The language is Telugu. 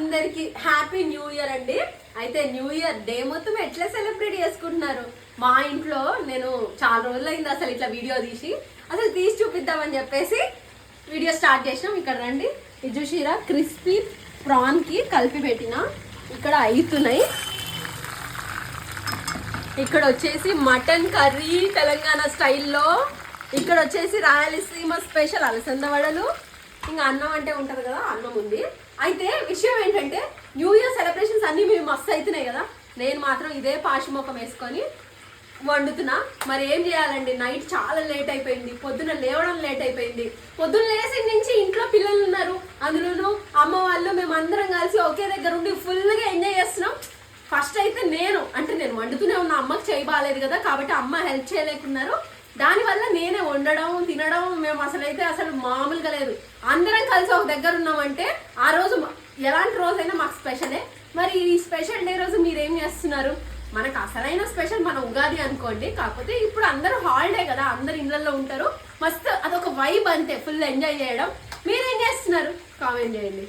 అందరికి హ్యాపీ న్యూ ఇయర్ అండి. అయితే న్యూ ఇయర్ డే మొత్తం ఎట్లా సెలబ్రేట్ చేసుకుంటున్నారు? మా ఇంట్లో నేను చాలా రోజులైంది అసలు ఇట్లా వీడియో తీసి చూపిద్దామని చెప్పేసి వీడియో స్టార్ట్ చేసినాం. ఇక్కడ రండి, ఇది చూసిరా క్రిస్పీ ప్రాన్ కి కలిపి పెట్టిన ఇక్కడ అవుతున్నాయి. ఇక్కడ వచ్చేసి మటన్ కర్రీ తెలంగాణ స్టైల్లో, ఇక్కడ వచ్చేసి రాయలసీమ స్పెషల్ అలసంద వడలు, ఇంకా అన్నం అంటే ఉంటది కదా, అన్నం ఉంది. అయితే విషయం ఏంటంటే న్యూ ఇయర్ సెలబ్రేషన్స్ అన్ని మేము మస్తు అవుతున్నాయి కదా, నేను మాత్రం ఇదే పాశుముఖం వేసుకొని వండుతున్నా. మరి ఏం చేయాలండి, నైట్ చాలా లేట్ అయిపోయింది, పొద్దున లేవడం లేట్ అయిపోయింది. పొద్దున్న లేసి నుంచి ఇంట్లో పిల్లలు ఉన్నారు, అందులోనూ అమ్మ వాళ్ళు, మేము అందరం కలిసి ఒకే దగ్గర ఉండి ఫుల్గా ఎంజాయ్ చేస్తున్నాం. ఫస్ట్ అయితే నేను వండుతూనే ఉన్నా, అమ్మకి చేయి బాగాలేదు కదా, కాబట్టి అమ్మ హెల్ప్ చేయలేకున్నారు. దానివల్ల నేనే వండడం తినడం, మేము అసలు మామూలుగా లేదు. అందరం కలిసి ఒక దగ్గర ఉన్నామంటే ఆ రోజు ఎలాంటి రోజైనా మాకు స్పెషలే. మరి ఈ స్పెషల్ డే రోజు మీరేం చేస్తున్నారు? మనకు అసలైన స్పెషల్ మన ఉగాది అనుకోండి, కాకపోతే ఇప్పుడు అందరూ హాలిడే కదా, అందరు ఇళ్ళల్లో ఉంటారు, మస్తు అదొక వైబ్ అంతే, ఫుల్ ఎంజాయ్ చేయడం. మీరేం చేస్తున్నారు కామెంట్ చేయండి.